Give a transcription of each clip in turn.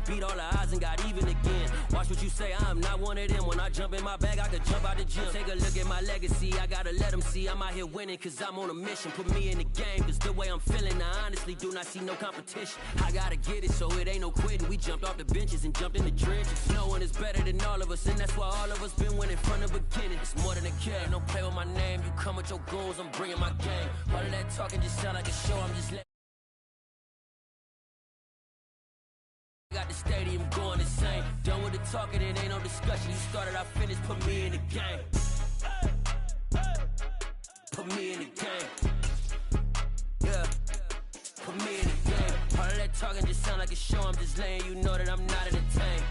beat all the odds and got even again. Watch what you say, I'm not one of them. When I jump in my bag, I could jump out the gym. Take a look at my legacy, I gotta let them see I'm out here winning, cause I'm on a mission. Put me in the game, cause the way I'm feeling, I honestly do not see no competition. I gotta get it, so it ain't no quitting. We jumped off the benches and jumped in the trenches. No one is better than all of us, and that's why all of us been winning from the beginning. It's more than a game, don't play with my name. You come with your goons, I'm bringing my game. All of that talking just sound like a show, I'm just letting. Got the stadium going insane. Done with the talking, it ain't no discussion. You started, I finished, put me in the game. Put me in the game. Yeah, put me in the game. All of that talking just sound like a show, I'm just letting you know that I'm not entertained.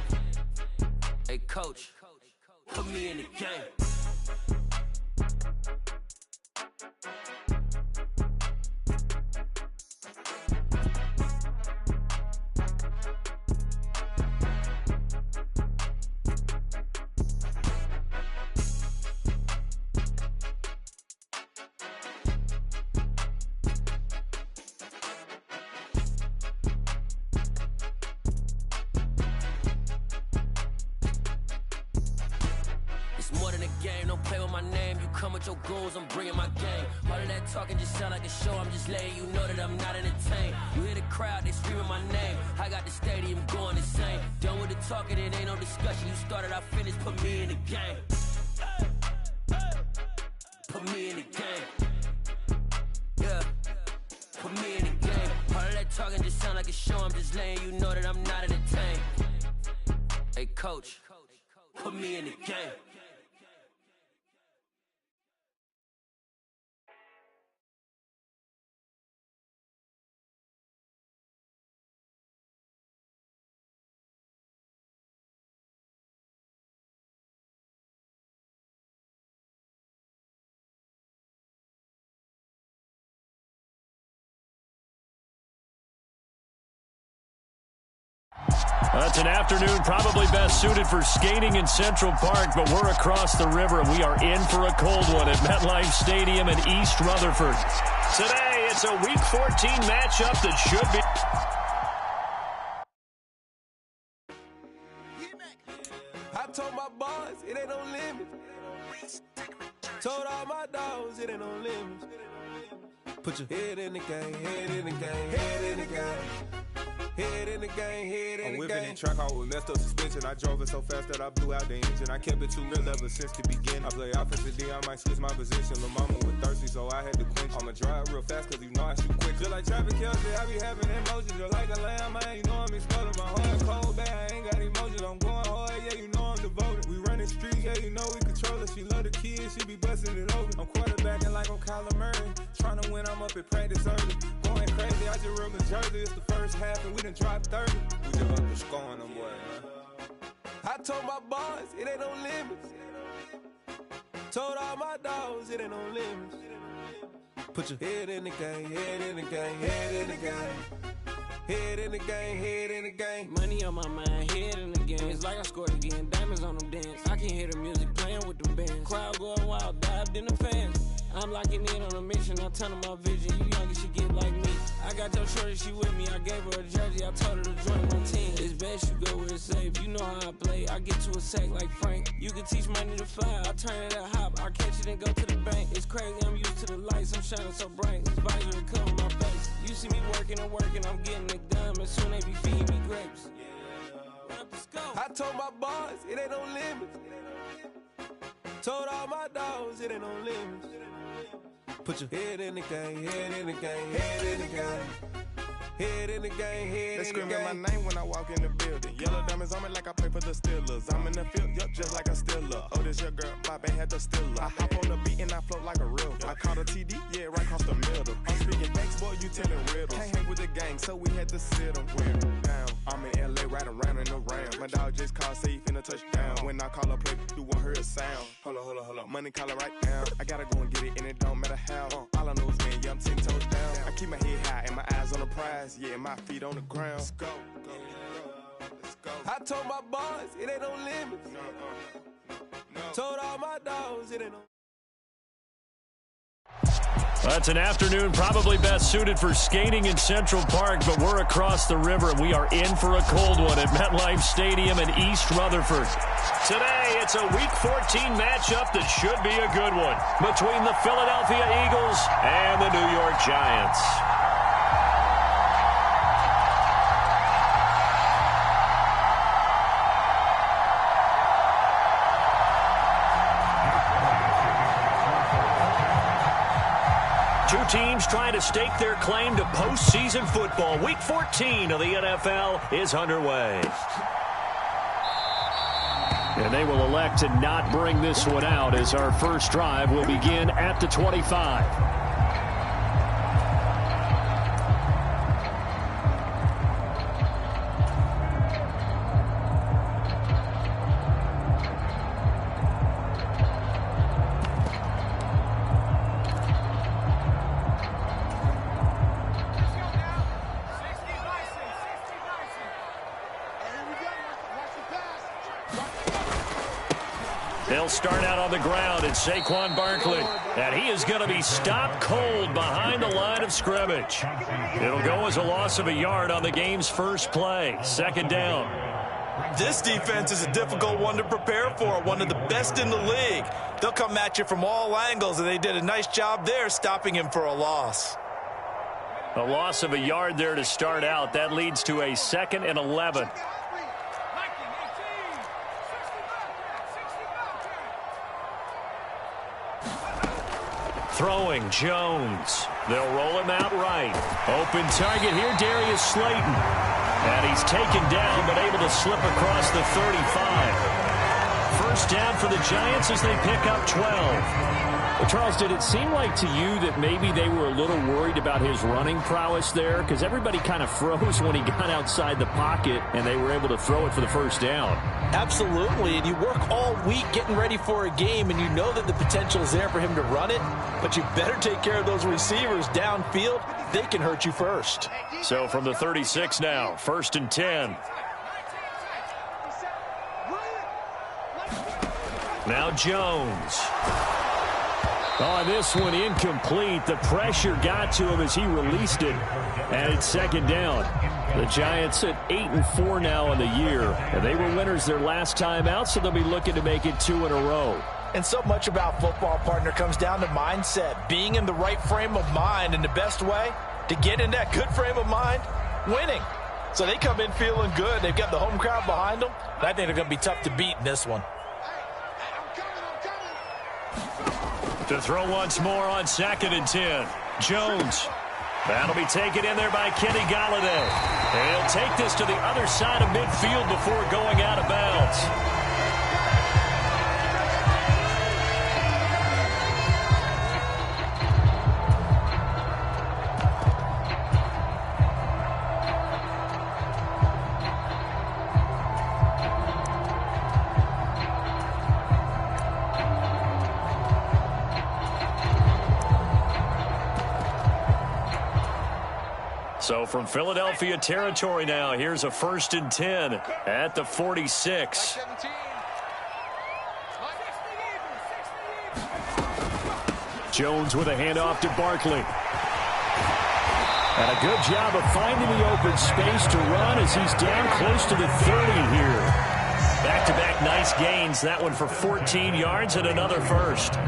Hey coach, put me in the game. Your goals, I'm bringing my game. All of that talking just sound like a show, I'm just letting you know that I'm not entertained. You hear the crowd, they screaming my name. I got the stadium going insane. Done with the talking, it ain't no discussion. You started, I finished, put me in the game. Put me in the game. Yeah, put me in the game. All of that talking just sound like a show, I'm just letting you know that I'm not entertained. Hey coach, put me in the game. That's an afternoon probably best suited for skating in Central Park, but we're across the river and we are in for a cold one at MetLife Stadium in East Rutherford. Today, it's a Week 14 matchup that should be... I told my boys it ain't no limit. Told all my dogs it ain't no limit. Put your head in the game, head in the game, head in the game. Head in the game, head in the game. I'm whipping in track out with messed up suspension. I drove it so fast that I blew out the engine. I kept it too real ever since the beginning. I play offensive D, I might switch my position. Lil' mama was thirsty, so I had to quench. I'ma drive real fast, cause you know I shoot quick. Just like Travis Kelce, I be having emotions. Just like a lamb, man, you know I'm exploding. My heart cold, bad, I ain't got emotions. I'm going hard, yeah, you know I'm devoted. We running streets, yeah, you know we control it. She love the kids, she be busting it over. I'm quarterbacking like I'm Kyler Murray. Trying to win, I'm up at practice early. Going crazy, I just real the jersey. It's the first half, and we done dropped 30. We just up the scoring them, boy, man. I told my boys it ain't no limits. Told all my dogs it ain't no limits. Put your head in the game, head in the game, head in the game. Head in the game, head in the game. Money on my mind, head in the game. It's like I scored again, diamonds on them dance. I can hear the music playing with the bands. Crowd going wild, dived in the fans. I'm locking in on a mission, I tell them my vision. You young, you should get like me. I got your shorty, she with me. I gave her a jersey, I told her to join my team. It's best you go where it's safe. You know how I play. I get to a sack like Frank. You can teach money to fly. I turn it a hop. I catch it and go to the bank. It's crazy, I'm used to the lights. I'm shining so bright. This visor will cover my face. You see me working and working. I'm getting it done. And soon they be feeding me grapes. I told my boys it ain't no limits. Told all my dogs it ain't no limits. Put your head in the game, head in the game, head in the game. Head in the game, head they in the game. They screaming my name when I walk in the building. Yellow diamonds on me like I play for the Steelers. I'm in the field, yup, just like a Steeler. Oh, this your girl, Bobby had the Steeler. I hop on the beat and I float like a river. I caught a TD, yeah, right across the middle. I'm speaking next, boy, you telling riddles. Can't hang with the gang, so we had to sit them down. I'm in LA, riding around in the round. My dog just called, say he finna touchdown. When I call a play, you won't hear a sound. Hold up, money calling right now. I gotta go and get it, and it don't matter how. All I know is when, yeah, I'm 10 toes down. I keep my head high and my eyes on the prize. Yeah, my feet on the ground. Let's go. Let's go. I told my boys it ain't no limits. Told all my dogs it ain't no. That's an afternoon probably best suited for skating in Central Park, but we're across the river, and we are in for a cold one at MetLife Stadium in East Rutherford. Today, it's a Week 14 matchup that should be a good one between the Philadelphia Eagles and the New York Giants. Two teams trying to stake their claim to postseason football. Week 14 of the NFL is underway. And they will elect to not bring this one out as our first drive will begin at the 25. They'll start out on the ground. It's Saquon Barkley. And he is going to be stopped cold behind the line of scrimmage. It'll go as a loss of a yard on the game's first play. Second down. This defense is a difficult one to prepare for, one of the best in the league. They'll come at you from all angles, and they did a nice job there stopping him for a loss. A loss of a yard there to start out. That leads to a 2nd and 11. Throwing, Jones. They'll roll him out right. Open target here, Darius Slayton. And he's taken down, but able to slip across the 35. First down for the Giants as they pick up 12. Well, Charles, did it seem like to you that maybe they were a little worried about his running prowess there? Because everybody kind of froze when he got outside the pocket, and they were able to throw it for the first down. Absolutely, and you work all week getting ready for a game, and you know that the potential is there for him to run it, but you better take care of those receivers downfield. They can hurt you first. So from the 36 now, 1st and 10. Now Jones. Oh, this one incomplete. The pressure got to him as he released it, and it's 2nd down. The Giants at 8-4 now in the year, and they were winners their last time out, so they'll be looking to make it 2 in a row. And so much about football, partner, comes down to mindset, being in the right frame of mind, and the best way to get in that good frame of mind, winning. So they come in feeling good. They've got the home crowd behind them, and I think they're going to be tough to beat in this one. To throw once more on 2nd and 10. Jones. That'll be taken in there by Kenny Golladay. And he'll take this to the other side of midfield before going out of bounds. So from Philadelphia territory now, here's a 1st and 10 at the 46. Jones with a handoff to Barkley. And a good job of finding the open space to run as he's down close to the 30 here. Back-to-back nice gains. That one for 14 yards and another first.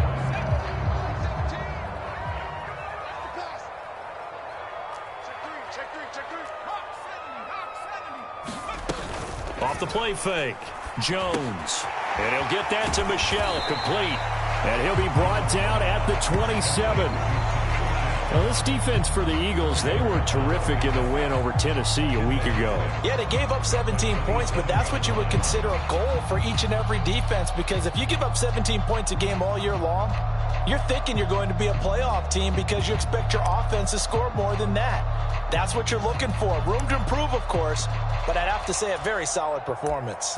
Off the play fake. Jones. And he'll get that to Michel. Complete. And he'll be brought down at the 27. Now, this defense for the Eagles, they were terrific in the win over Tennessee a week ago. Yeah, they gave up 17 points, but that's what you would consider a goal for each and every defense, because if you give up 17 points a game all year long, you're thinking you're going to be a playoff team because you expect your offense to score more than that. That's what you're looking for. Room to improve, of course, but I'd have to say a very solid performance.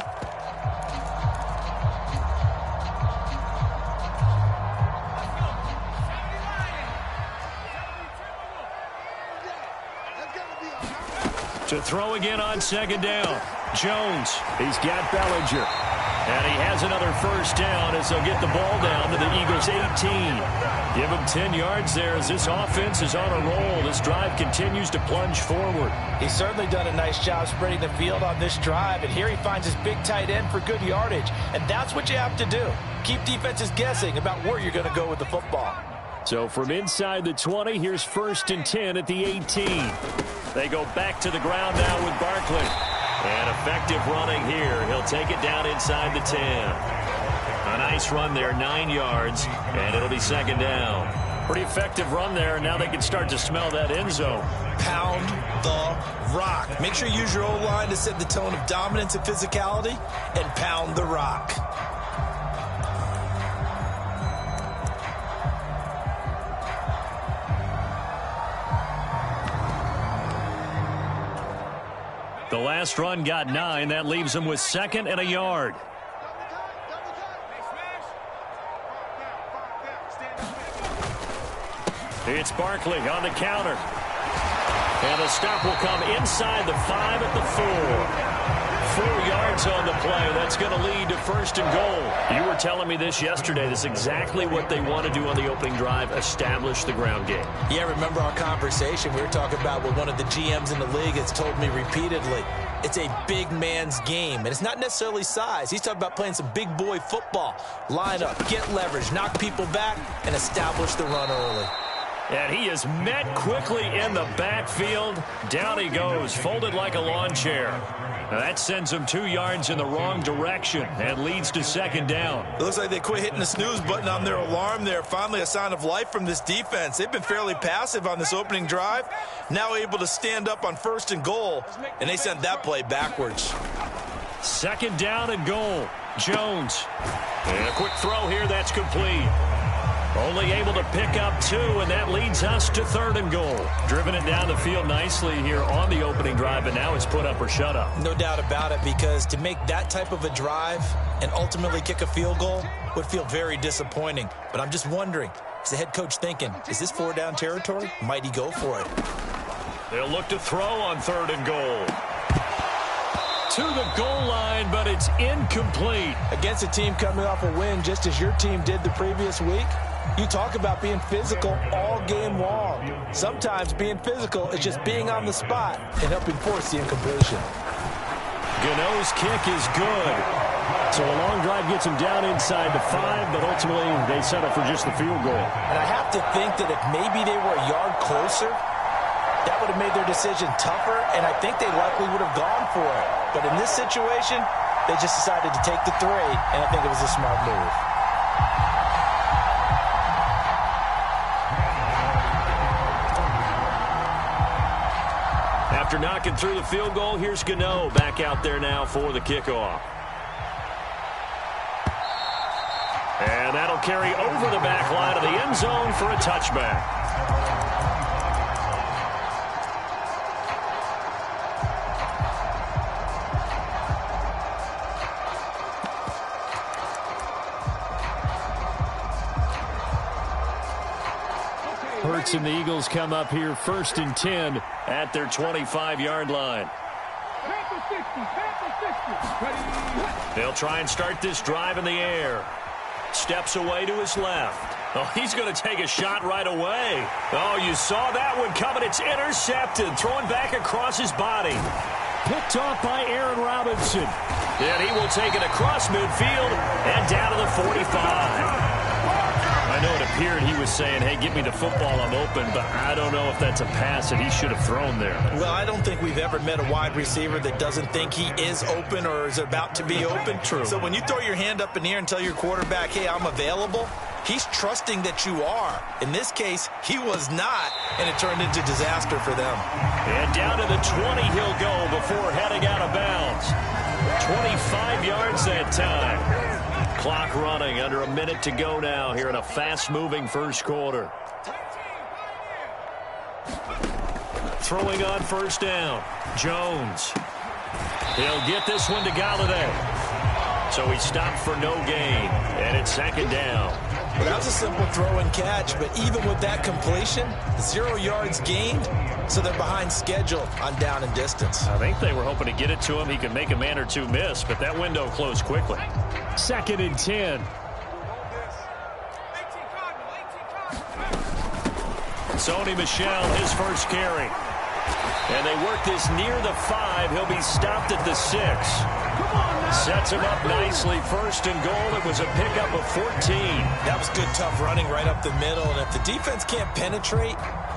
To throw again on 2nd down. Jones. He's got Bellinger. And he has another first down as they'll get the ball down to the Eagles' 18. Give him 10 yards there as this offense is on a roll. This drive continues to plunge forward. He's certainly done a nice job spreading the field on this drive, and here he finds his big tight end for good yardage. And that's what you have to do. Keep defenses guessing about where you're going to go with the football. So from inside the 20, here's 1st and 10 at the 18. They go back to the ground now with Barkley. And effective running here. He'll take it down inside the 10. A nice run there, 9 yards, and it'll be 2nd down. Pretty effective run there, and now they can start to smell that end zone. Pound the rock. Make sure you use your O-line to set the tone of dominance and physicality, and pound the rock. The last run got 9. That leaves them with 2nd and a yard. It's Barkley on the counter. And the stop will come inside the 5 at the 4. 4 yards on the play. That's going to lead to 1st and goal. You were telling me this yesterday. This is exactly what they want to do on the opening drive, establish the ground game. Yeah, remember our conversation. We were talking about what one of the GMs in the league has told me repeatedly. It's a big man's game, and it's not necessarily size. He's talking about playing some big boy football. Line up, get leverage, knock people back, and establish the run early. And he is met quickly in the backfield. Down he goes, folded like a lawn chair. Now that sends him 2 yards in the wrong direction and leads to 2nd down. It looks like they quit hitting the snooze button on their alarm there. Finally a sign of life from this defense. They've been fairly passive on this opening drive. Now able to stand up on 1st and goal, and they sent that play backwards. 2nd down and goal. Jones. And a quick throw here, that's complete. Only able to pick up 2, and that leads us to 3rd and goal. Driven it down the field nicely here on the opening drive, and now it's put up or shut up. No doubt about it, because to make that type of a drive and ultimately kick a field goal would feel very disappointing. But I'm just wondering, is the head coach thinking, is this 4-down territory? Might he go for it? They'll look to throw on 3rd and goal. To the goal line, but it's incomplete. Against a team coming off a win, just as your team did the previous week, you talk about being physical all game long. Sometimes being physical is just being on the spot and helping force the incompletion. Gano's kick is good. So a long drive gets him down inside the 5, but ultimately they settle for just the field goal. And I have to think that if maybe they were a yard closer, that would have made their decision tougher, and I think they likely would have gone for it. But in this situation, they just decided to take the 3, and I think it was a smart move. After knocking through the field goal, here's Gano back out there now for the kickoff. And that'll carry over the back line of the end zone for a touchback. Hurts and the Eagles come up here 1st and 10 at their 25-yard line. They'll try and start this drive in the air. Steps away to his left. Oh, he's going to take a shot right away. Oh, you saw that one coming. It's intercepted. Thrown back across his body. Picked off by Aaron Robinson. And he will take it across midfield and down to the 45. I know it appeared he was saying, hey, give me the football, I'm open, but I don't know if that's a pass that he should have thrown there. Well, I don't think we've ever met a wide receiver that doesn't think he is open or is about to be open. True. So when you throw your hand up in the air and tell your quarterback, hey, I'm available, he's trusting that you are. In this case, he was not, and it turned into disaster for them. And down to the 20 he'll go before heading out of bounds. 25 yards that time. Clock running, under a minute to go now here in a fast-moving first quarter. Throwing on 1st down, Jones. He'll get this one to Galladay. So he stopped for no gain, and it's 2nd down. Well, that was a simple throw and catch, but even with that completion, 0 yards gained, so they're behind schedule on down and distance. I think they were hoping to get it to him. He could make a man or two miss, but that window closed quickly. 2nd and 10. Sony Michel, his first carry. And they work this near the 5. He'll be stopped at the 6. Sets him up nicely. 1st and goal. It was a pickup of 14. That was good, tough running right up the middle. And if the defense can't penetrate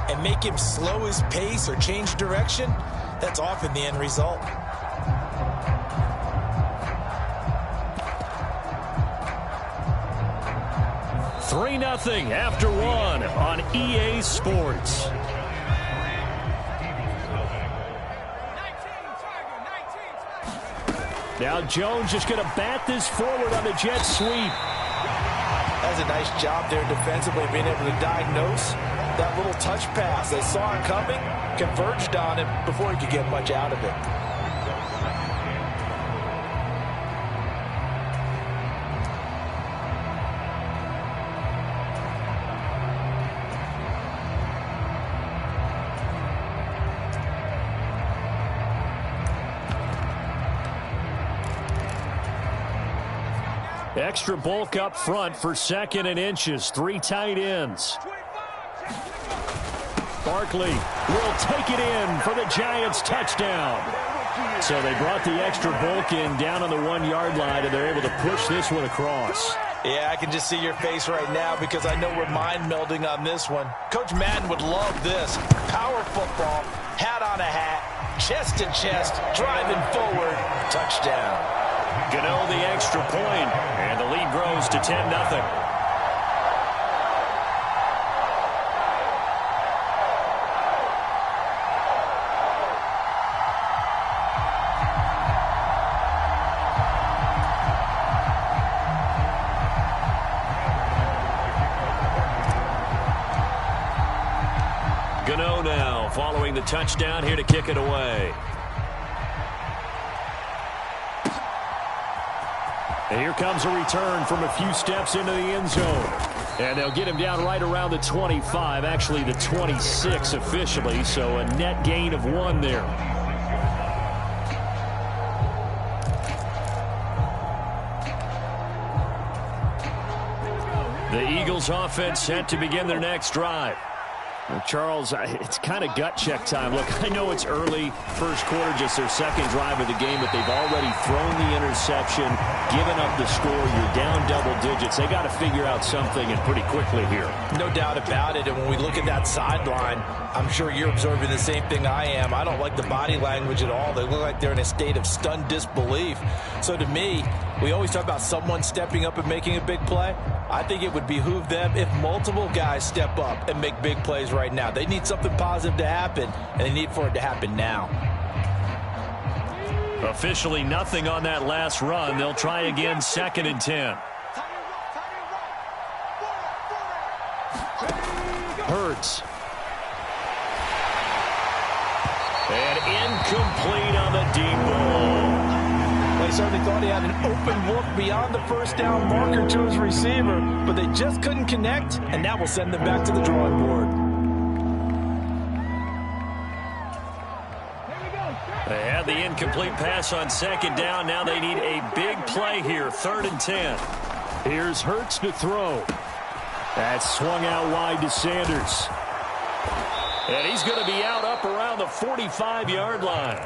and make him slow his pace or change direction, that's often the end result. Three 3-0 after 1 on EA Sports. Now Jones just going to bat this forward on the jet sweep. That's a nice job there defensively, being able to diagnose that little touch pass. They saw it coming, converged on it before he could get much out of it. Extra bulk up front for 2nd and inches. 3 tight ends. Barkley will take it in for the Giants touchdown. So they brought the extra bulk in down on the 1-yard line, and they're able to push this one across. Yeah, I can just see your face right now because I know we're mind melding on this one. Coach Madden would love this. Power football, hat on a hat, chest to chest, driving forward, touchdown. Gano the extra point, and the lead grows to 10-0. Gano now following the touchdown here to kick it away. And here comes a return from a few steps into the end zone. And they'll get him down right around the 25, actually the 26 officially, so a net gain of 1 there. The Eagles offense set to begin their next drive. Charles, it's kind of gut check time. Look, I know it's early, first quarter, just their 2nd drive of the game, but they've already thrown the interception, given up the score. You're down double digits. They got to figure out something, and pretty quickly here. No doubt about it, and when we look at that sideline, I'm sure you're observing the same thing I am. I don't like the body language at all. They look like they're in a state of stunned disbelief. So to me, we always talk about someone stepping up and making a big play. I think it would behoove them if multiple guys step up and make big plays right now. They need something positive to happen, and they need for it to happen now. Officially nothing on that last run. They'll try again, 2nd and 10. Hurts. And incomplete on the deep ball. They certainly thought he had an open look beyond the first down marker to his receiver, but they just couldn't connect, and that will send them back to the drawing board. They had the incomplete pass on 2nd down. Now they need a big play here, 3rd and 10. Here's Hurts to throw. That's swung out wide to Sanders. And he's going to be out up around the 45-yard line.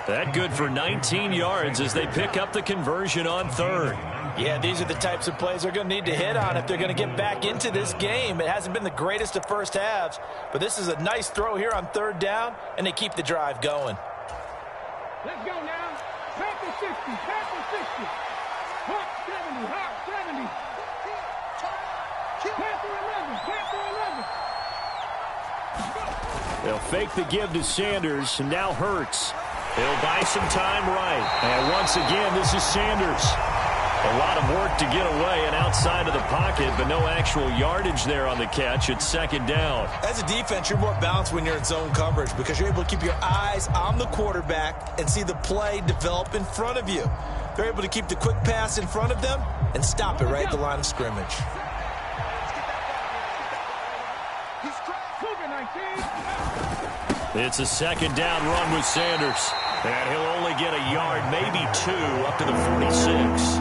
That good for 19 yards as they pick up the conversion on 3rd. Yeah, these are the types of plays they're going to need to hit on if they're going to get back into this game. It hasn't been the greatest of first halves, but this is a nice throw here on 3rd down, and they keep the drive going. Let's go now. Panther 60, Panther 60. Hawk 70, Hawk 70. Panther 11, Panther 11. They'll fake the give to Sanders, and now Hurts. He'll buy some time right. And once again, this is Sanders. A lot of work to get away and outside of the pocket, but no actual yardage there on the catch. It's 2nd down. As a defense, you're more balanced when you're in zone coverage because you're able to keep your eyes on the quarterback and see the play develop in front of you. They're able to keep the quick pass in front of them and stop it right at the line of scrimmage. It's a second down run with Sanders. And he'll only get a yard, maybe 2, up to the 46.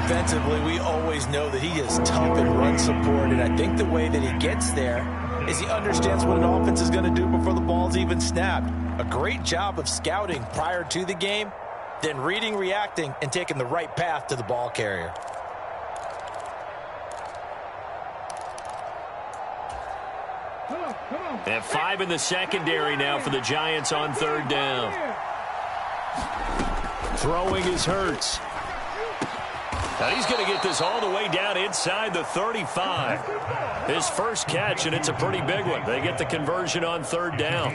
Defensively, we always know that he is tough in run support, and I think the way that he gets there is he understands what an offense is going to do before the ball's even snapped. A great job of scouting prior to the game, then reading, reacting, and taking the right path to the ball carrier. And 5 in the secondary now for the Giants on third down. Throwing is Hurts. Now he's going to get this all the way down inside the 35. His first catch, and it's a pretty big one. They get the conversion on third down.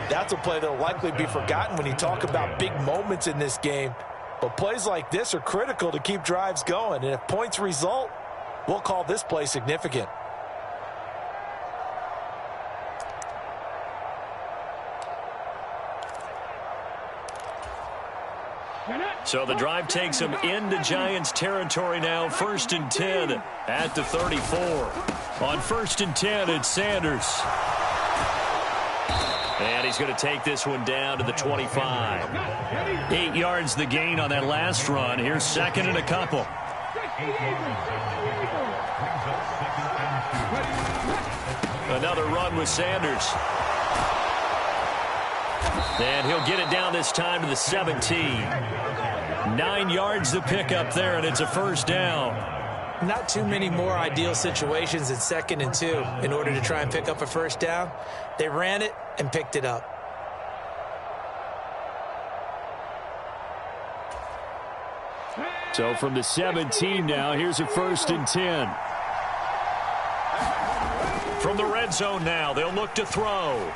That's a play that will likely be forgotten when you talk about big moments in this game. But plays like this are critical to keep drives going. And if points result, we'll call this play significant. So the drive takes them into Giants territory now. 1st and 10 at the 34. On 1st and 10, it's Sanders. And he's going to take this one down to the 25. 8 yards the gain on that last run. Here's 2nd and a couple. Another run with Sanders. And he'll get it down this time to the 17. 9 yards the pick up there, and it's a first down. Not too many more ideal situations at 2nd and 2 in order to try and pick up a first down. They ran it and picked it up. So from the 17 now, here's a 1st and 10. From the red zone now, they'll look to throw.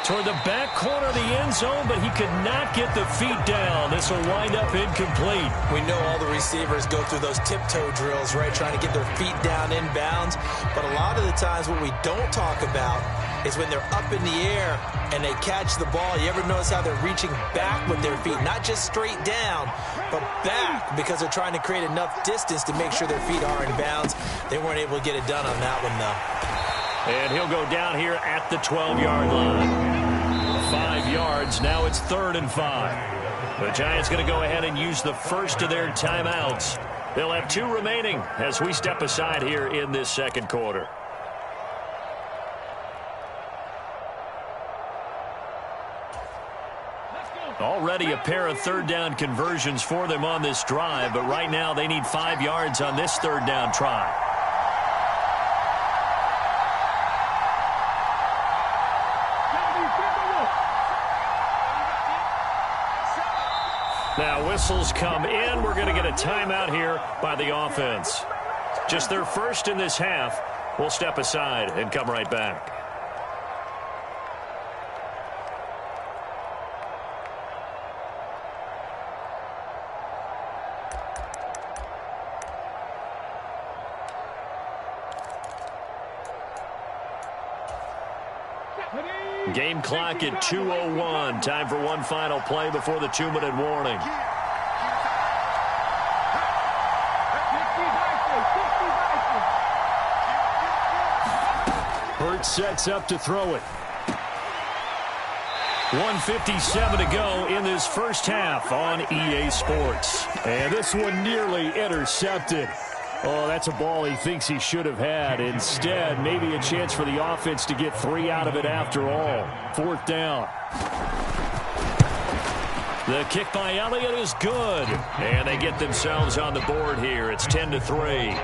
Toward the back corner of the end zone, but he could not get the feet down. This will wind up incomplete. We know all the receivers go through those tiptoe drills, right, trying to get their feet down inbounds. But a lot of the times what we don't talk about is when they're up in the air and they catch the ball. You ever notice how they're reaching back with their feet? Not just straight down, but back, because they're trying to create enough distance to make sure their feet are in bounds. They weren't able to get it done on that one, though. And he'll go down here at the 12-yard line. 5 yards. Now it's 3rd and 5. The Giants going to go ahead and use the first of their timeouts. They'll have 2 remaining as we step aside here in this second quarter. Already a pair of third down conversions for them on this drive, but right now they need 5 yards on this third down try. Now whistles come in. We're going to get a timeout here by the offense. Just their first in this half. We'll step aside and come right back. Game clock at 2:01. Time for one final play before the 2-minute warning. Hurts sets up to throw it. 1:57 to go in this first half on EA Sports. And this one nearly intercepted. Oh, that's a ball he thinks he should have had. Instead, maybe a chance for the offense to get 3 out of it after all. 4th down. The kick by Elliott is good. And they get themselves on the board here. It's 10-3.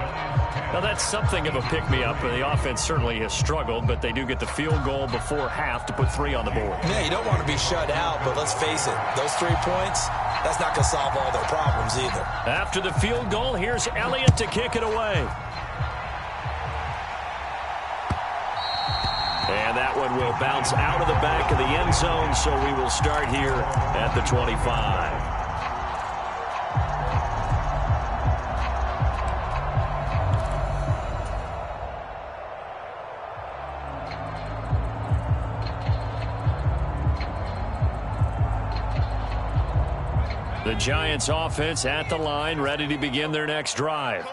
Now, that's something of a pick-me-up. The offense certainly has struggled, but they do get the field goal before half to put 3 on the board. Yeah, you don't want to be shut out, but let's face it. Those 3 points, that's not going to solve all their problems either. After the field goal, here's Elliott to kick it away. And that one will bounce out of the back of the end zone, so we will start here at the 25. The Giants offense at the line, ready to begin their next drive.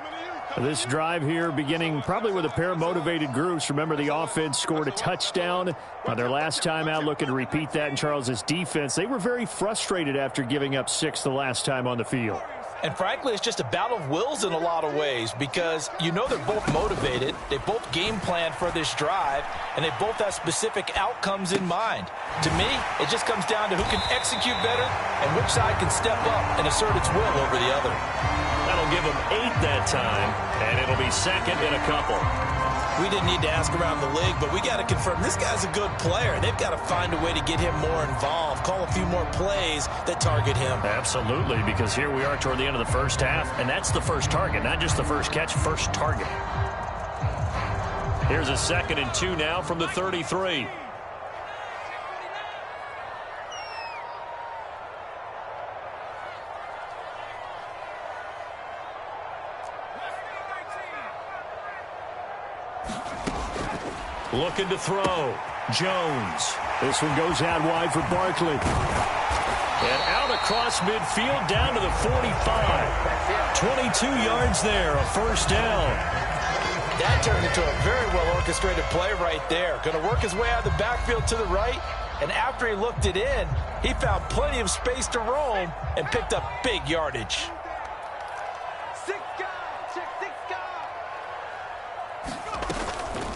This drive here beginning probably with a pair of motivated groups. Remember, the offense scored a touchdown on their last time out, looking to repeat that in Charles's defense. They were very frustrated after giving up 6 the last time on the field. And frankly, it's just a battle of wills in a lot of ways because you know they're both motivated. They both game planned for this drive, and they both have specific outcomes in mind. To me, it just comes down to who can execute better and which side can step up and assert its will over the other. That'll give them 8 that time, and it'll be second and a couple. We didn't need to ask around the league, but we got to confirm this guy's a good player. They've got to find a way to get him more involved, call a few more plays that target him. Absolutely, because here we are toward the end of the first half, and that's the first target, not just the first catch, first target. Here's a 2nd and 2 now from the 33. Looking to throw. Jones. This one goes out wide for Barkley. And out across midfield down to the 45. 22 yards there, a first down. That turned into a very well-orchestrated play right there. Going to work his way out of the backfield to the right. And after he looked it in, he found plenty of space to roam and picked up big yardage.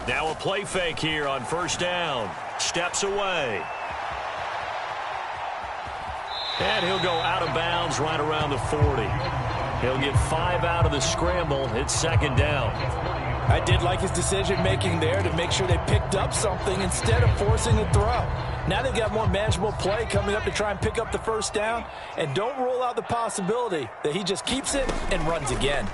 Now a play fake here on first down. Steps away. And he'll go out of bounds right around the 40. He'll get 5 out of the scramble. It's second down. I did like his decision-making there to make sure they picked up something instead of forcing a throw. Now they've got more manageable play coming up to try and pick up the first down. And don't rule out the possibility that he just keeps it and runs again.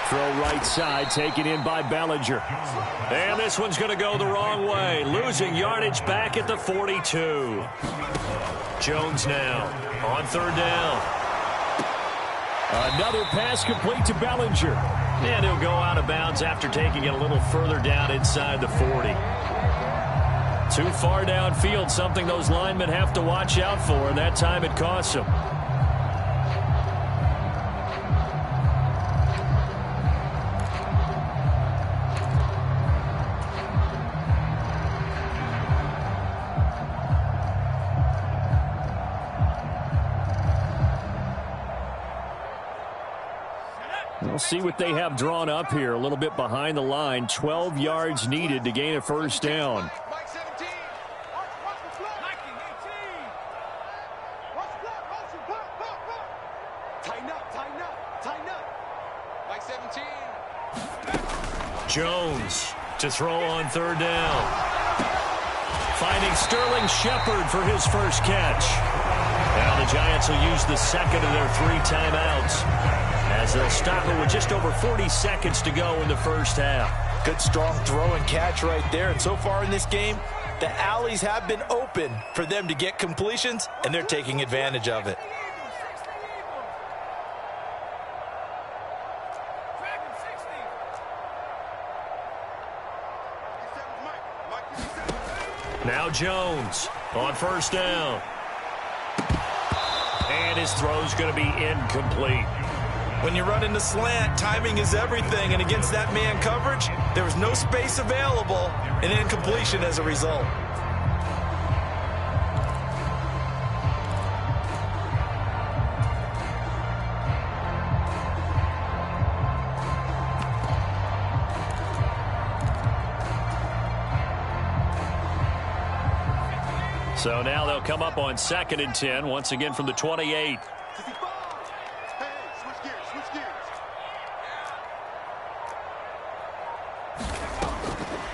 Throw right side, taken in by Bellinger. And this one's going to go the wrong way. Losing yardage back at the 42. Jones now on third down. Another pass complete to Bellinger. And he'll go out of bounds after taking it a little further down inside the 40. Too far downfield, something those linemen have to watch out for, and that time it costs them. We'll see what they have drawn up here. A little bit behind the line. 12 yards needed to gain a first down. Jones to throw on third down. Finding Sterling Shepard for his first catch. Now the Giants will use the second of their 3 timeouts, as they'll stop it with just over 40 seconds to go in the first half. Good strong throw and catch right there. And so far in this game, the alleys have been open for them to get completions, and they're taking advantage of it. Now Jones on first down. And his throw's going to be incomplete. When you run in the slant, timing is everything, and against that man coverage, there was no space available, and incompletion as a result. So now they'll come up on 2nd and 10, once again from the 28.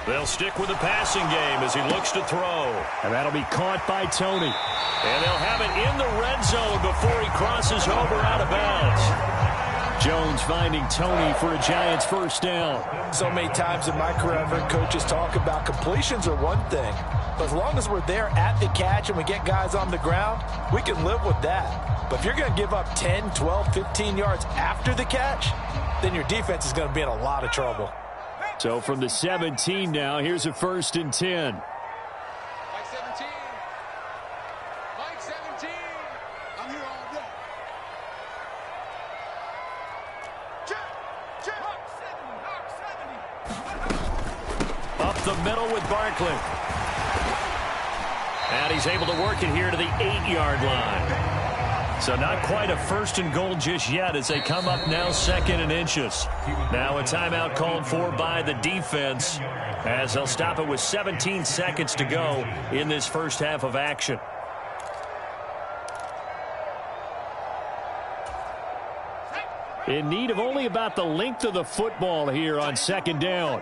They'll stick with the passing game as he looks to throw. And that'll be caught by Tony. And they'll have it in the red zone before he crosses over out of bounds. Jones finding Tony for a Giants first down. So many times in my career I've heard coaches talk about completions are one thing. But as long as we're there at the catch and we get guys on the ground, we can live with that. But if you're going to give up 10, 12, 15 yards after the catch, then your defense is going to be in a lot of trouble. So from the 17 now, here's a 1st and 10. Mike 17. Mike 17. I'm here all day. Check. middle with Barkley. And he's able to work it here to the 8-yard line. So not quite a first and goal just yet as they come up now 2nd and inches. Now a timeout called for by the defense as they'll stop it with 17 seconds to go in this first half of action. In need of only about the length of the football here on 2nd down.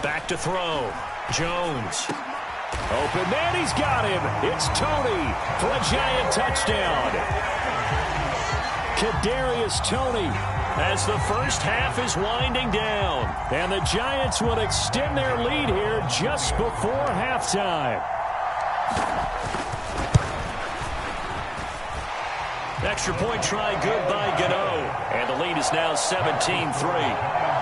Back to throw. Jones. Open man, he's got him. It's Toney for a Giant touchdown. Kadarius Toney as the first half is winding down. And the Giants will extend their lead here just before halftime. Extra point try good by Gano. And the lead is now 17-3.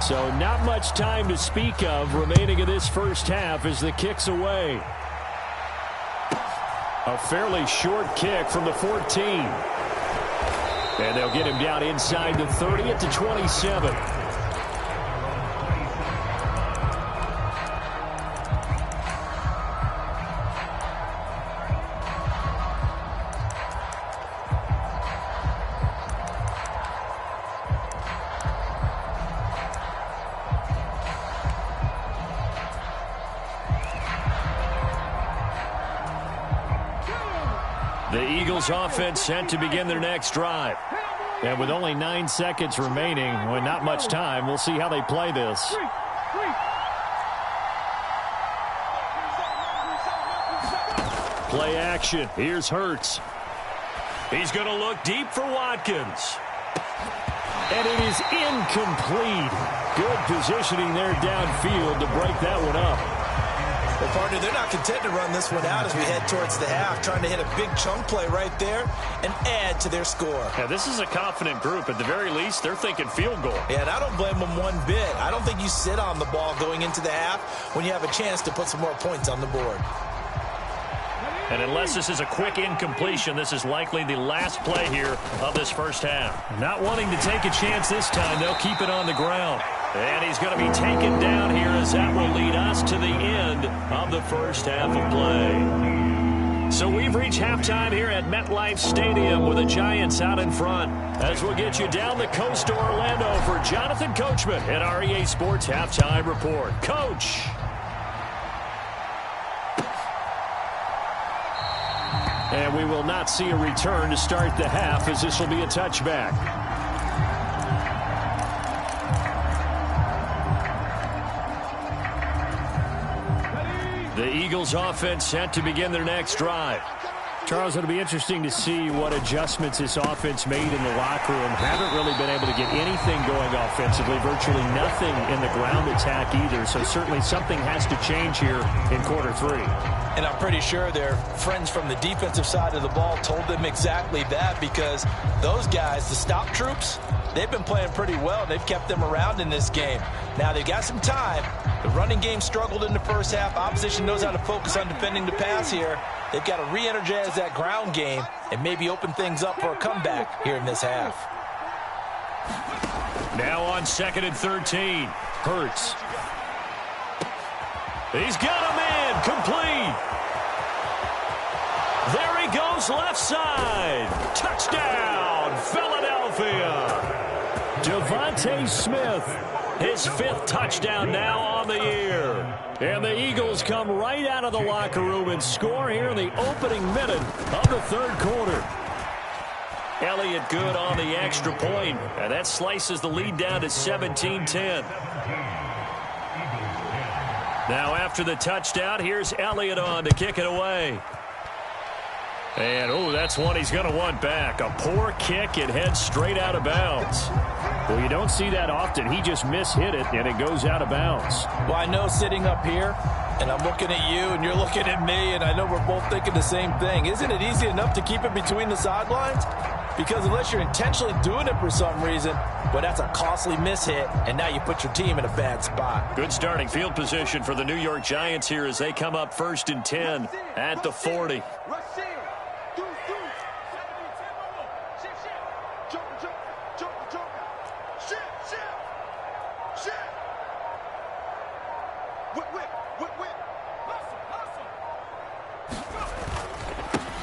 So not much time to speak of remaining in this first half as the kick's away. A fairly short kick from the 14. And they'll get him down inside the 30 at the 27. The Eagles offense set to begin their next drive. And with only 9 seconds remaining, with not much time, we'll see how they play this. Play action. Here's Hurts. He's going to look deep for Watkins. And it is incomplete. Good positioning there downfield to break that one up. Well, partner, they're not content to run this one out as we head towards the half, trying to hit a big chunk play right there and add to their score. Yeah, this is a confident group. At the very least, they're thinking field goal. Yeah, and I don't blame them one bit. I don't think you sit on the ball going into the half when you have a chance to put some more points on the board. And unless this is a quick incompletion, this is likely the last play here of this first half. Not wanting to take a chance this time, they'll keep it on the ground. And he's going to be taken down here as that will lead us to the end of the first half of play. So we've reached halftime here at MetLife Stadium with the Giants out in front. As we'll get you down the coast to Orlando for Jonathan Coachman at our EA Sports Halftime Report. Coach. And we will not see a return to start the half as this will be a touchback. The Eagles offense set to begin their next drive. Charles, it'll be interesting to see what adjustments this offense made in the locker room. Haven't really been able to get anything going offensively. Virtually nothing in the ground attack either. So certainly something has to change here in quarter three. And I'm pretty sure their friends from the defensive side of the ball told them exactly that, because those guys, the stop troops, they've been playing pretty well. They've kept them around in this game. Now they've got some time. The running game struggled in the first half. Opposition knows how to focus on defending the pass here. They've got to re-energize that ground game and maybe open things up for a comeback here in this half. Now on 2nd and 13. Hurts. He's got a man complete. There he goes left side. Touchdown, Philadelphia. Devontae Smith, his 5th touchdown now on the year. And the Eagles come right out of the locker room and score here in the opening minute of the third quarter. Elliott good on the extra point, and that slices the lead down to 17-10. Now after the touchdown, here's Elliott on to kick it away. And, that's one he's going to want back. A poor kick. It heads straight out of bounds. Well, you don't see that often. He just mishit it, and it goes out of bounds. Well, I know sitting up here, and I'm looking at you, and you're looking at me, and I know we're both thinking the same thing. Isn't it easy enough to keep it between the sidelines? Because unless you're intentionally doing it for some reason, well, that's a costly mishit, and now you put your team in a bad spot. Good starting field position for the New York Giants here as they come up 1st and 10 at the 40.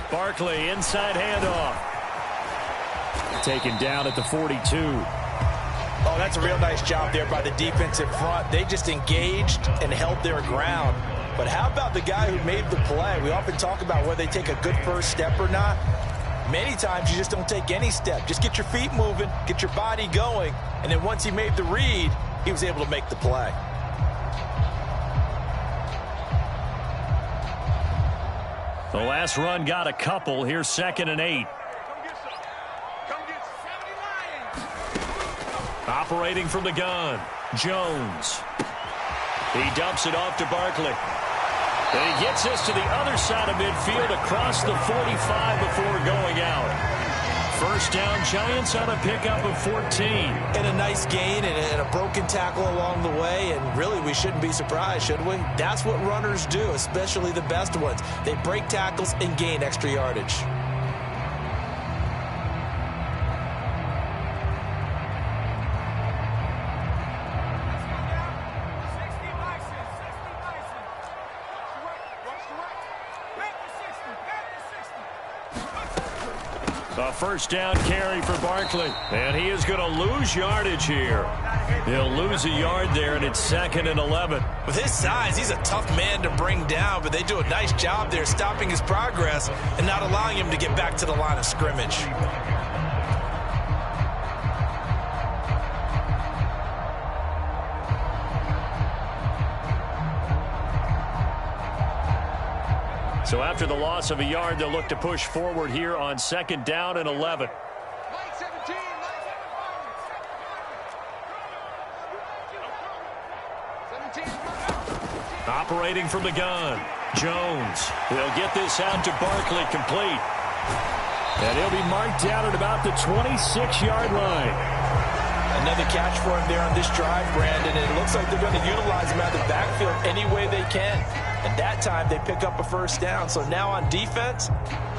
Barkley, inside handoff. Taken down at the 42. Oh, that's a real nice job there by the defensive front. They just engaged and held their ground. But how about the guy who made the play? We often talk about whether they take a good first step or not. Many times you just don't take any step. Just get your feet moving, get your body going, and then once he made the read, he was able to make the play. The last run got a couple. Here's 2nd and 8. Operating from the gun, Jones. He dumps it off to Barkley. And he gets this to the other side of midfield across the 45 before going out. First down, Giants on a pickup of 14. And a nice gain and a broken tackle along the way. And really, we shouldn't be surprised, should we? That's what runners do, especially the best ones. They break tackles and gain extra yardage. A first down carry for Barkley. And he is going to lose yardage here. He'll lose a yard there, and it's 2nd and 11. With his size, he's a tough man to bring down, but they do a nice job there stopping his progress and not allowing him to get back to the line of scrimmage. So after the loss of a yard, they'll look to push forward here on 2nd down and 11. Operating from the gun, Jones. They'll get this out to Barkley, complete. And he'll be marked down at about the 26-yard line. Another catch for him there on this drive, Brandon. And it looks like they're going to utilize him out of the backfield any way they can. And that time they pick up a first down. So now on defense,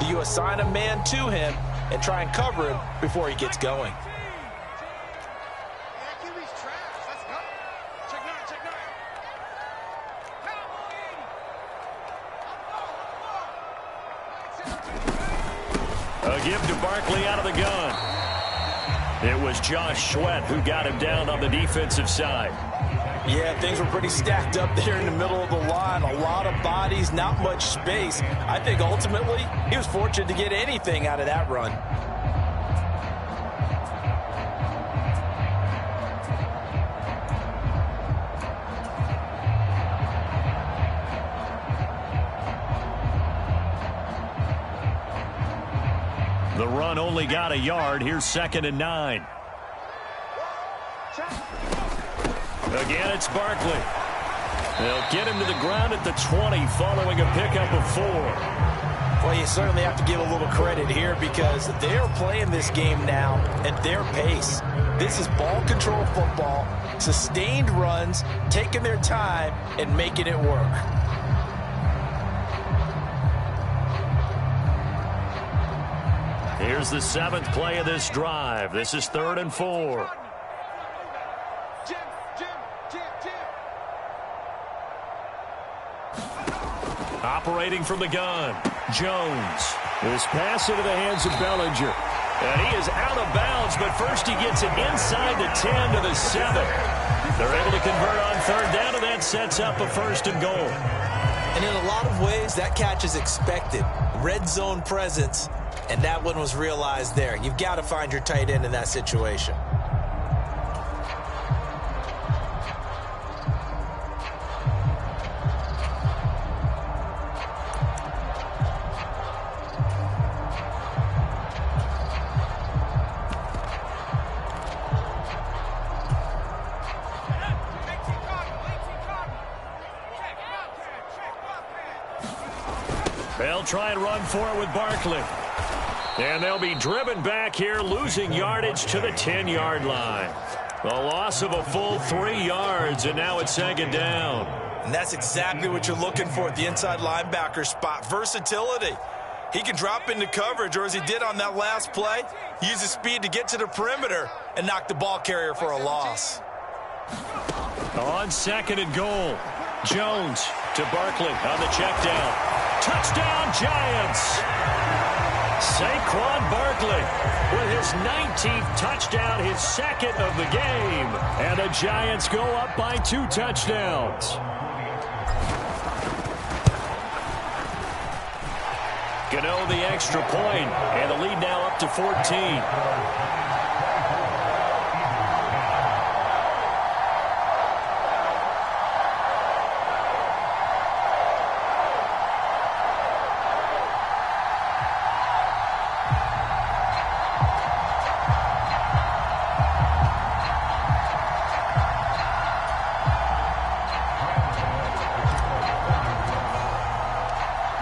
you assign a man to him and try and cover him before he gets going. A give to Barkley out of the gun. It was Josh Sweat who got him down on the defensive side. Yeah, things were pretty stacked up there in the middle of the line. A lot of bodies, not much space. I think ultimately he was fortunate to get anything out of that run. The run only got a yard. Here's 2nd and 9. Again, it's Barkley. They'll get him to the ground at the 20 following a pickup of 4. Well, you certainly have to give a little credit here because they're playing this game now at their pace. This is ball control football, sustained runs, taking their time and making it work. Here's the 7th play of this drive. This is 3rd and 4. Operating from the gun, Jones. This pass into the hands of Bellinger. And he is out of bounds, but first he gets it inside the 10 to the 7. They're able to convert on 3rd down, and that sets up a 1st and goal. And in a lot of ways, that catch is expected. Red zone presence, and that one was realized there. You've got to find your tight end in that situation. They'll try and run for it with Barkley. And they'll be driven back here, losing yardage to the 10-yard line. A loss of a full 3 yards, and now it's second down. And that's exactly what you're looking for at the inside linebacker spot. Versatility. He can drop into coverage, or as he did on that last play, use his speed to get to the perimeter and knock the ball carrier for a loss. On second and goal, Jones to Barkley on the check down. Touchdown, Giants! Saquon Barkley with his 19th touchdown, his second of the game. And the Giants go up by 2 touchdowns. Gano the extra point, and the lead now up to 14.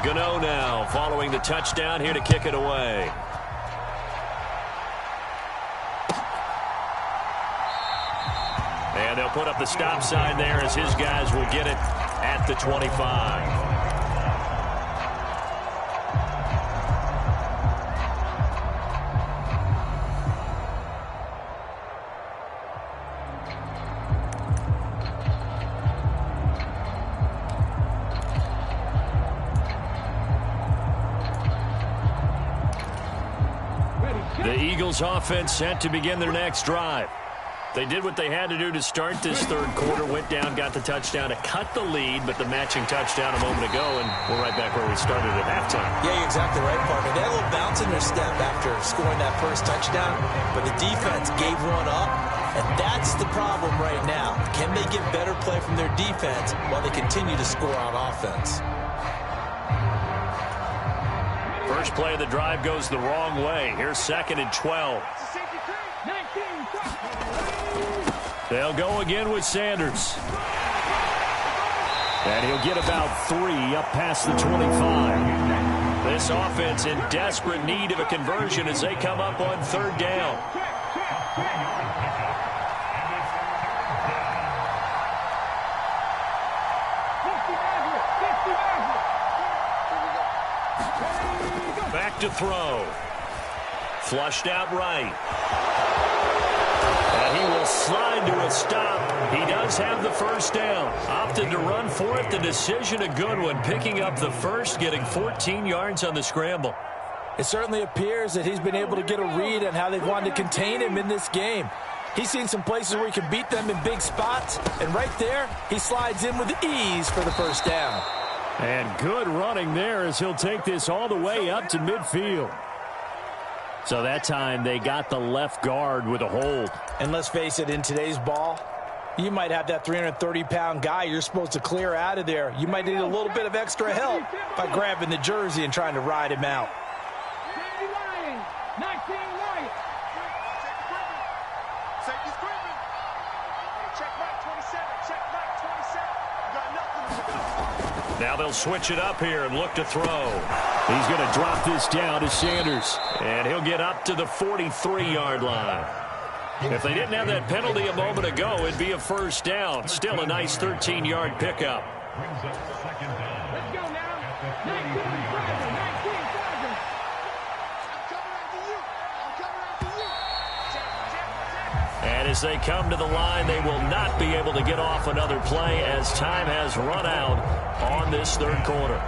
Gano now following the touchdown, here to kick it away. And they'll put up the stop sign there as his guys will get it at the 25. The Eagles offense set to begin their next drive. They did what they had to do to start this third quarter, went down, got the touchdown to cut the lead, but the matching touchdown a moment ago, and we're right back where we started at halftime. Yeah, you're exactly right, partner. They had a little bounce in their step after scoring that first touchdown, but the defense gave one up, and that's the problem right now. Can they get better play from their defense while they continue to score on offense? First play of the drive goes the wrong way. Here's second and 12. They'll go again with Sanders. And he'll get about 3 up past the 25. This offense in desperate need of a conversion as they come up on third down. Back to throw. Flushed out right. And he will slide to a stop. He does have the first down. Opted to run for it. The decision a good one. Picking up the first, getting 14 yards on the scramble. It certainly appears that he's been able to get a read on how they've wanted to contain him in this game. He's seen some places where he can beat them in big spots. And right there, he slides in with ease for the first down. And good running there as he'll take this all the way up to midfield. So that time they got the left guard with a hold. And let's face it, in today's ball, you might have that 330-pound guy you're supposed to clear out of there. You might need a little bit of extra help by grabbing the jersey and trying to ride him out. Now they'll switch it up here and look to throw. He's going to drop this down to Sanders. And he'll get up to the 43-yard line. If they didn't have that penalty a moment ago, it'd be a first down. Still a nice 13-yard pickup. Let's go now. 19, 19. And as they come to the line, they will not be able to get off another play as time has run out on this third quarter.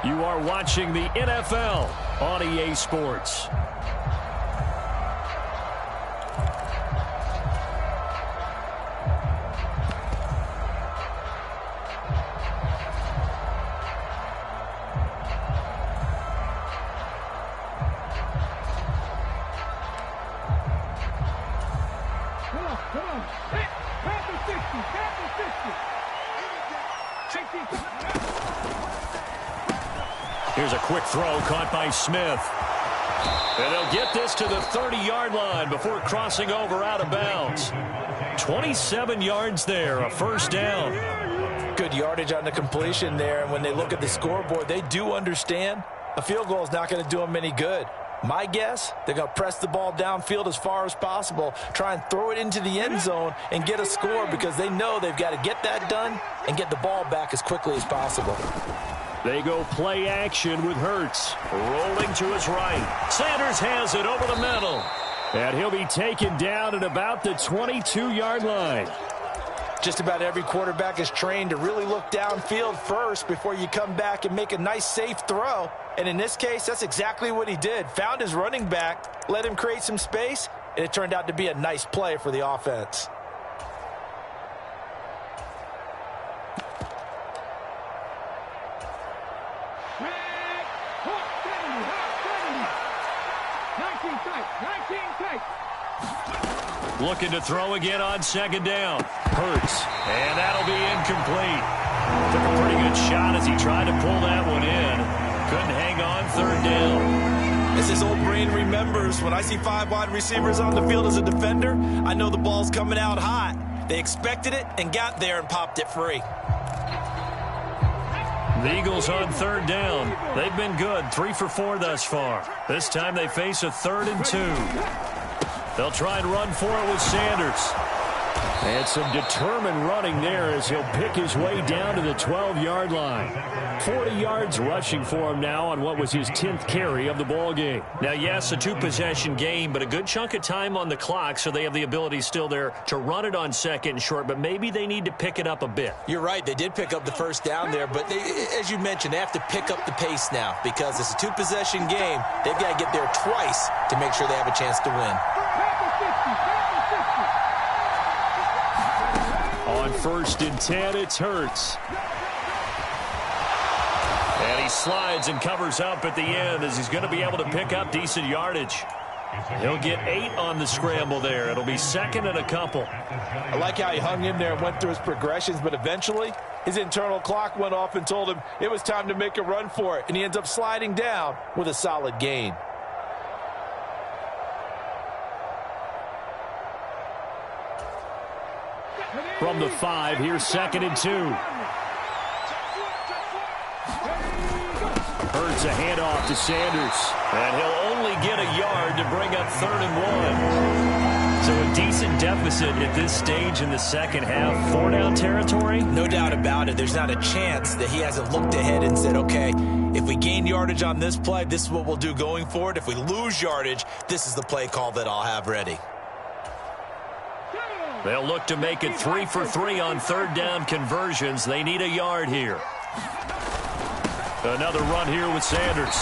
You are watching the NFL on EA Sports. Here's a quick throw caught by Smith. And they'll get this to the 30-yard line before crossing over out of bounds. 27 yards there, a first down. Good yardage on the completion there, and when they look at the scoreboard, they do understand a field goal is not going to do them any good. My guess, they're going to press the ball downfield as far as possible, try and throw it into the end zone and get a score because they know they've got to get that done and get the ball back as quickly as possible. They go play action with Hurts. Rolling to his right. Sanders has it over the middle. And he'll be taken down at about the 22-yard line. Just about every quarterback is trained to really look downfield first before you come back and make a nice, safe throw. And in this case, that's exactly what he did. Found his running back, let him create some space, and it turned out to be a nice play for the offense. Looking to throw again on second down. Hurts, and that'll be incomplete. Took a pretty good shot as he tried to pull that one in. Couldn't hang on third down. As his old brain remembers, when I see 5 wide receivers on the field as a defender, I know the ball's coming out hot. They expected it and got there and popped it free. The Eagles on third down. They've been good, 3 for 4 thus far. This time they face a 3rd and 2. They'll try and run for it with Sanders. And some determined running there as he'll pick his way down to the 12-yard line. 40 yards rushing for him now on what was his 10th carry of the ball game. Now, yes, a 2-possession game, but a good chunk of time on the clock, so they have the ability still there to run it on second and short, but maybe they need to pick it up a bit. You're right. They did pick up the first down there, but as you mentioned, they have to pick up the pace now because it's a 2-possession game. They've got to get there twice to make sure they have a chance to win. On 1st and 10, it's Hurts. And he slides and covers up at the end as he's going to be able to pick up decent yardage. He'll get 8 on the scramble there. It'll be 2nd and a couple. I like how he hung in there and went through his progressions, but eventually his internal clock went off and told him it was time to make a run for it, and he ends up sliding down with a solid gain. From the 5, here's 2nd and 2. Hurts a handoff to Sanders. And he'll only get a yard to bring up 3rd and 1. So a decent deficit at this stage in the second half. 4-down territory? No doubt about it. There's not a chance that he hasn't looked ahead and said, okay, if we gain yardage on this play, this is what we'll do going forward. If we lose yardage, this is the play call that I'll have ready. They'll look to make it 3 for 3 on 3rd down conversions. They need a yard here. Another run here with Sanders.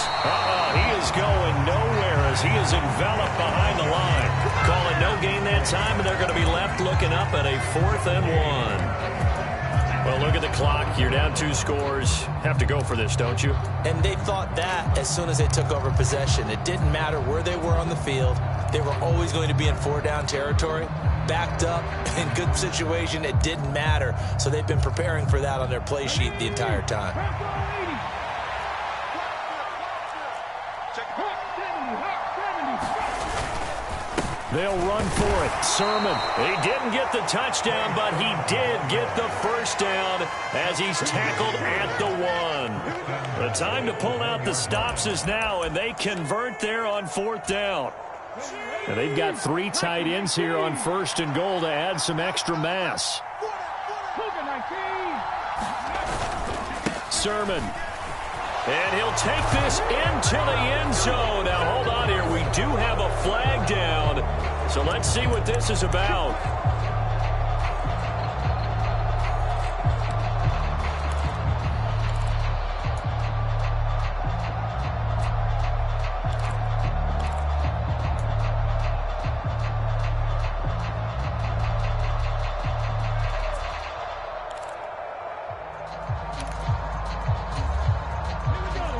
He is going nowhere as he is enveloped behind the line. Call it no gain that time, and they're going to be left looking up at a 4th and 1. Well, look at the clock. You're down 2 scores. Have to go for this, don't you? And they thought that as soon as they took over possession. It didn't matter where they were on the field. They were always going to be in 4-down territory. Backed up, in good situation, it didn't matter. So they've been preparing for that on their play sheet the entire time. They'll run for it. Sermon. He didn't get the touchdown, but he did get the first down as he's tackled at the 1. The time to pull out the stops is now, and they convert there on 4th down. And they've got 3 tight ends here on 1st and goal to add some extra mass. Sermon. And he'll take this into the end zone. Now, hold on here. We do have a flag down. So let's see what this is about.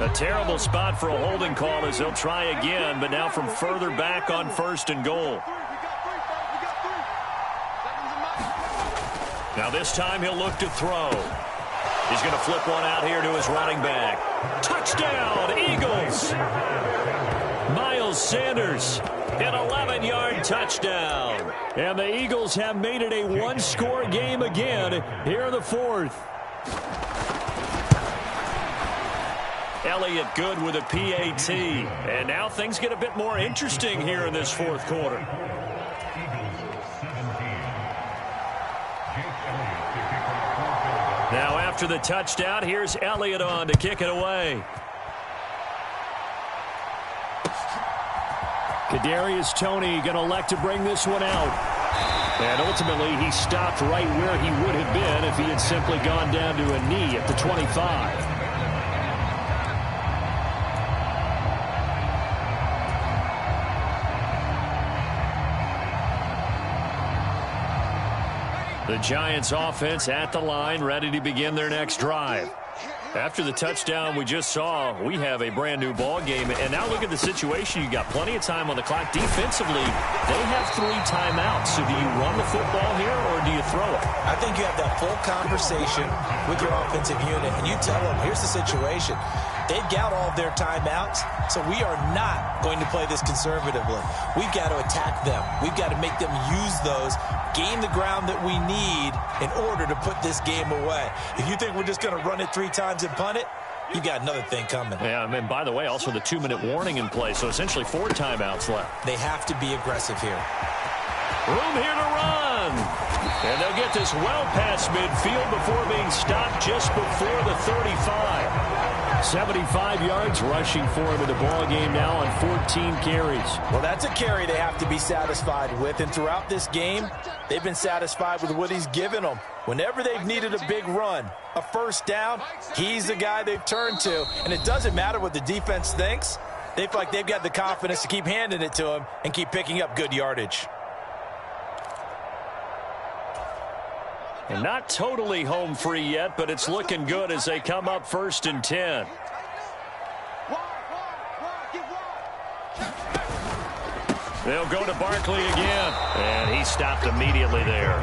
A terrible spot for a holding call as they'll try again, but now from further back on 1st and goal. Now this time he'll look to throw. He's going to flip one out here to his running back. Touchdown, Eagles! Miles Miles Sanders, an 11-yard touchdown. And the Eagles have made it a one-score game again here in the fourth. Elliott good with a PAT. And now things get a bit more interesting here in this fourth quarter. Now after the touchdown, here's Elliott on to kick it away. Kadarius Toney going to elect to bring this one out. And ultimately, he stopped right where he would have been if he had simply gone down to a knee at the 25. The Giants offense at the line, ready to begin their next drive. After the touchdown we just saw, we have a brand new ball game. And now look at the situation. You got plenty of time on the clock. Defensively, they have 3 timeouts. So do you run the football here or do you throw it? I think you have that full conversation with your offensive unit, and you tell them, here's the situation. They've got all of their timeouts, so we are not going to play this conservatively. We've got to attack them. We've got to make them use those, gain the ground that we need in order to put this game away. If you think we're just going to run it 3 times and punt it, you got another thing coming. Yeah, and by the way, also the 2-minute warning in play, so essentially 4 timeouts left. They have to be aggressive here. Room here to run. And they'll get this well past midfield before being stopped just before the 35. 75 yards rushing for him in the ball game now on 14 carries. Well, that's a carry they have to be satisfied with. And throughout this game, they've been satisfied with what he's given them. Whenever they've needed a big run, a first down, he's the guy they've turned to. And it doesn't matter what the defense thinks. They feel like they've got the confidence to keep handing it to him and keep picking up good yardage. And not totally home free yet, but it's looking good as they come up 1st and 10. They'll go to Barkley again. And he stopped immediately there.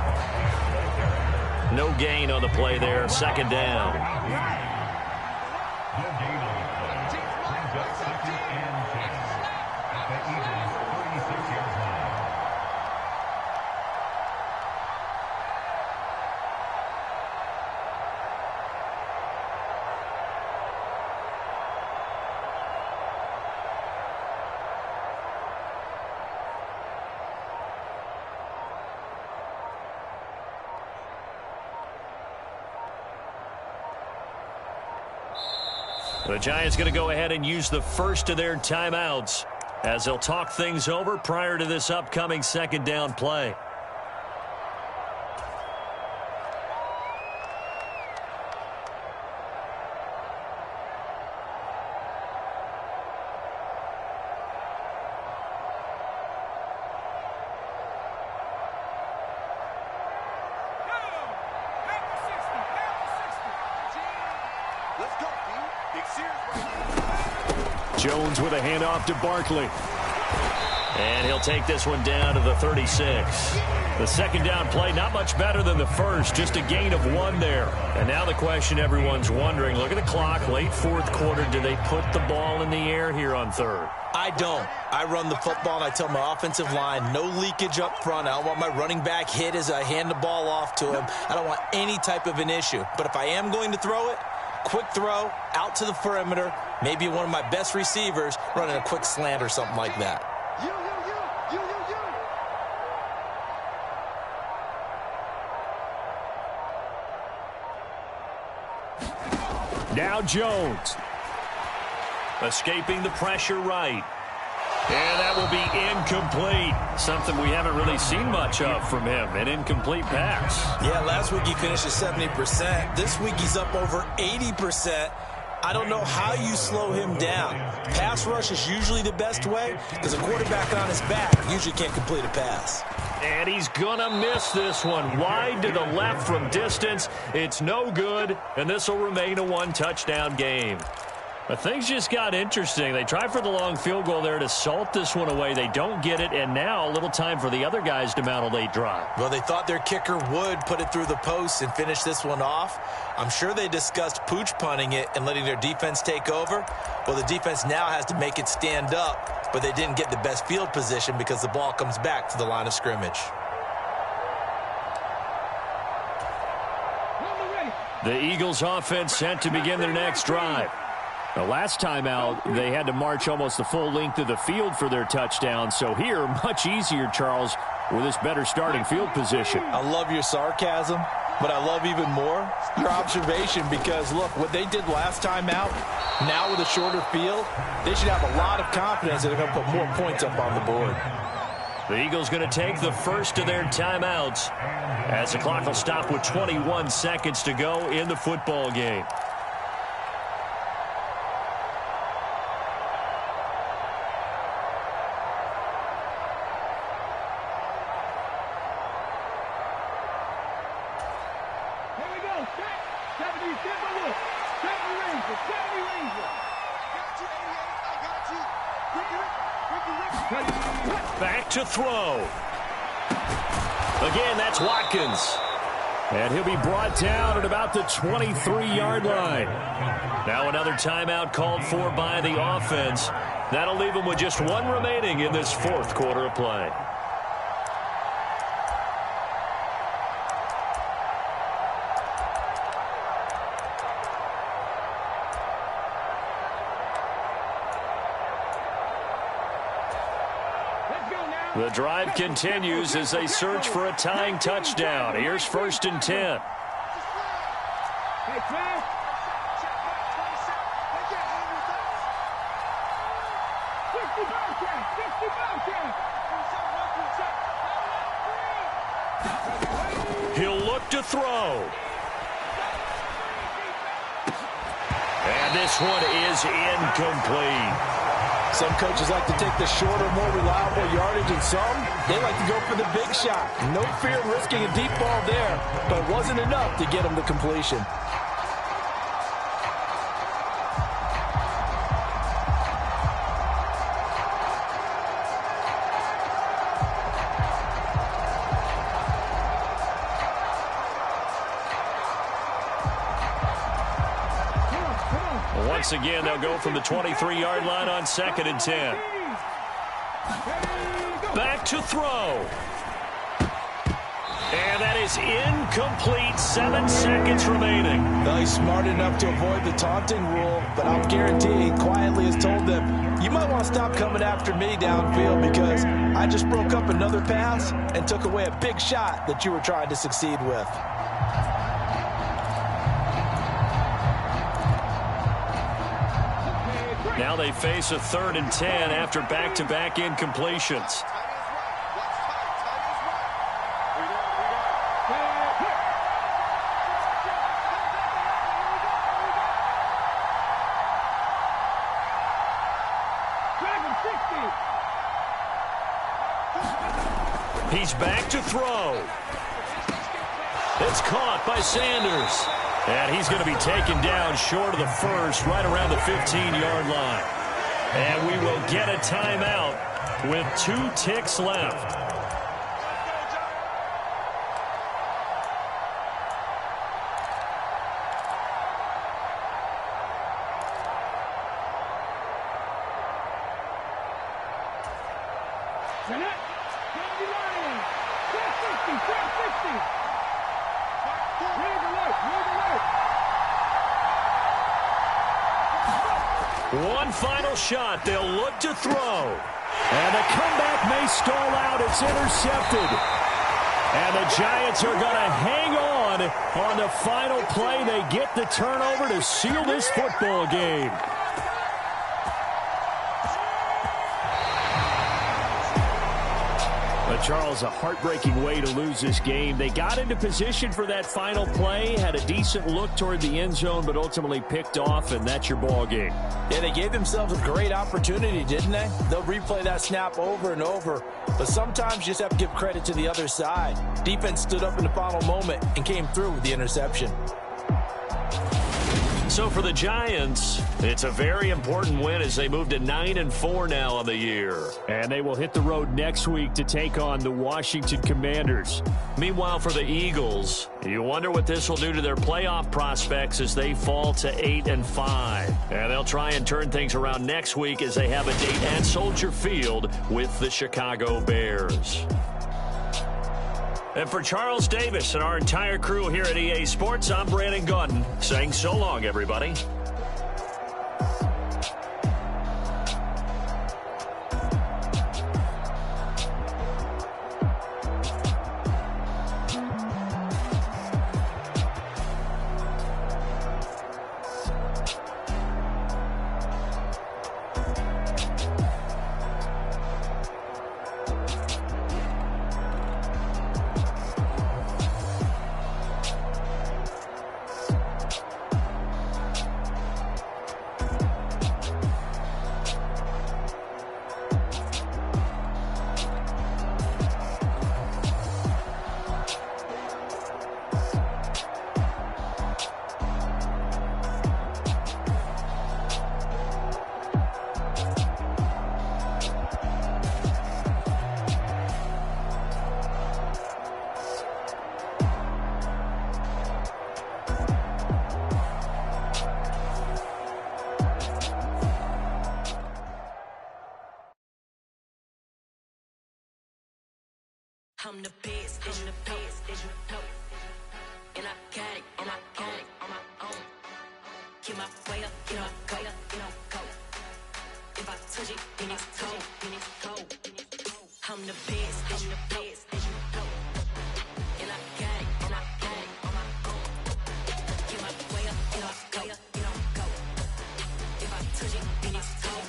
No gain on the play there. 2nd down. The Giants going to go ahead and use the first of their timeouts as they'll talk things over prior to this upcoming 2nd down play. Jones with a handoff to Barkley. And he'll take this one down to the 36. The 2nd down play, not much better than the first, just a gain of 1 there. And now the question everyone's wondering, look at the clock, late 4th quarter, do they put the ball in the air here on 3rd? I don't. I run the football, and I tell my offensive line, no leakage up front. I don't want my running back hit as I hand the ball off to him. I don't want any type of an issue. But if I am going to throw it, quick throw, out to the perimeter, maybe one of my best receivers running a quick slant or something like that. Now Jones. Escaping the pressure right. And that will be incomplete. Something we haven't really seen much of from him. An incomplete pass. Yeah, last week he finished at 70%. This week he's up over 80%. I don't know how you slow him down. Pass rush is usually the best way because a quarterback on his back usually can't complete a pass. And he's going to miss this one. Wide to the left from distance. It's no good, and this will remain a 1-touchdown game. But things just got interesting. They tried for the long field goal there to salt this one away. They don't get it, and now a little time for the other guys to mount a late drive. Well, they thought their kicker would put it through the post and finish this one off. I'm sure they discussed pooch punting it and letting their defense take over. Well, the defense now has to make it stand up, but they didn't get the best field position because the ball comes back to the line of scrimmage. The Eagles offense set to begin their next drive. The last time out, they had to march almost the full length of the field for their touchdown. So here, much easier, Charles, with this better starting field position. I love your sarcasm, but I love even more your observation because, look, what they did last time out, now with a shorter field, they should have a lot of confidence that they're going to put more points up on the board. The Eagles going to take the first of their timeouts as the clock will stop with 21 seconds to go in the football game. Back to throw. Again, that's Watkins. And he'll be brought down at about the 23-yard line. Now another timeout called for by the offense. That'll leave them with just one remaining in this fourth quarter of play. The drive continues as they search for a tying touchdown. Here's 1st and 10. He'll look to throw. And this one is incomplete. Some coaches like to take the shorter, more reliable yardage, and some, they like to go for the big shot. No fear of risking a deep ball there, but it wasn't enough to get them to completion. Once again, they'll go from the 23-yard line on 2nd and 10. Back to throw. And that is incomplete. 7 seconds remaining. Well, he's smart enough to avoid the taunting rule, but I'll guarantee he quietly has told them, you might want to stop coming after me downfield because I just broke up another pass and took away a big shot that you were trying to succeed with. Now they face a 3rd and 10 after back-to-back incompletions. He's back to throw. It's caught by Sanders. And he's going to be taken down short of the first, right around the 15-yard line. And we will get a timeout with 2 ticks left. One final shot. They'll look to throw. And the comeback may stall out. It's intercepted. And the Giants are going to hang on the final play. They get the turnover to seal this football game. But Charles, a heartbreaking way to lose this game. They got into position for that final play, had a decent look toward the end zone, but ultimately picked off, and that's your ball game. Yeah, they gave themselves a great opportunity, didn't they? They'll replay that snap over and over, but sometimes you just have to give credit to the other side. Defense stood up in the final moment and came through with the interception. So for the Giants, it's a very important win as they move to 9-4 now on the year. And they will hit the road next week to take on the Washington Commanders. Meanwhile, for the Eagles, you wonder what this will do to their playoff prospects as they fall to 8-5. And they'll try and turn things around next week as they have a date at Soldier Field with the Chicago Bears. And for Charles Davis and our entire crew here at EA Sports, I'm Brandon Gaudin saying so long, everybody. I'm the best, I'm the best, as you know. And I got it, on my own. Get my way up, get my go, go. If I touch it, then it's cold, I'm the best, as you know. And I got it, on my own. Get my way up, get my go. If I touch it, then it's cold,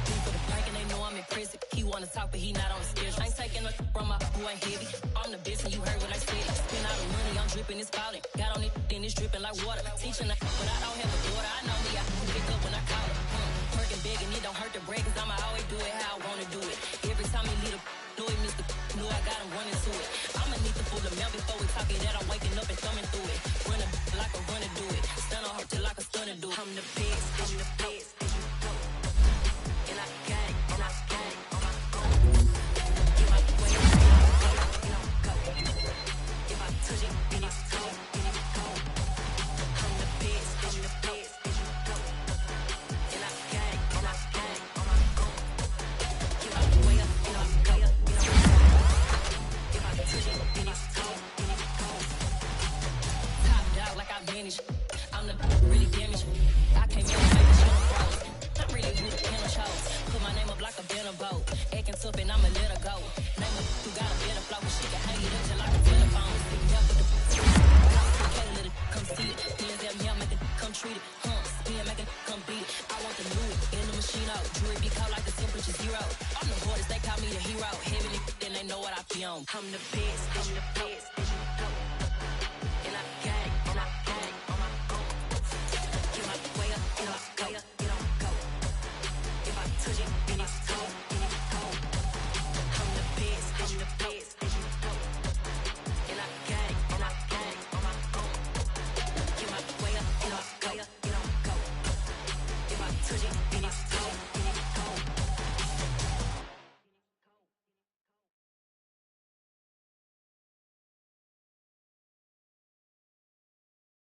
People the park and they know I'm impressive. He wanna talk, but he not on the schedule. I ain't taking a from my boy heavy. I'm the best and you heard what I said. Spend all the money, I'm dripping, it's falling. Got on it, then it's dripping like water. Teaching but I don't have a daughter. I know me, I can pick up when I call it. Working big and it don't hurt to break, cause I'ma always do it how I wanna do it. Every time he lead a know it, Mr. Know I got him running to it. I'ma need to pull the mail before we talk it that I'm waking up and thumbing through it. Run a like a runner do it. Stun on her till like a stunner do it. I'm the best, I'm the best, as you know. And I got it, and I got it. I'm the really damaged. I can't really make the show froze. I'm really who the pen chose. Put my name up like a banner boat. Acting tough and I'ma let her go. Name her who got a better flow. She can hang it up just like a telephone. Help with the complicated, let it come see it. Hands at me, I make it come treat it. Spin, make it come beat it. I want the new in the machine out. Jewelry be cold like the temperature 0. I'm the hardest, they call me the hero. Heavy, then they know what I be on. I'm the best, I'm the best.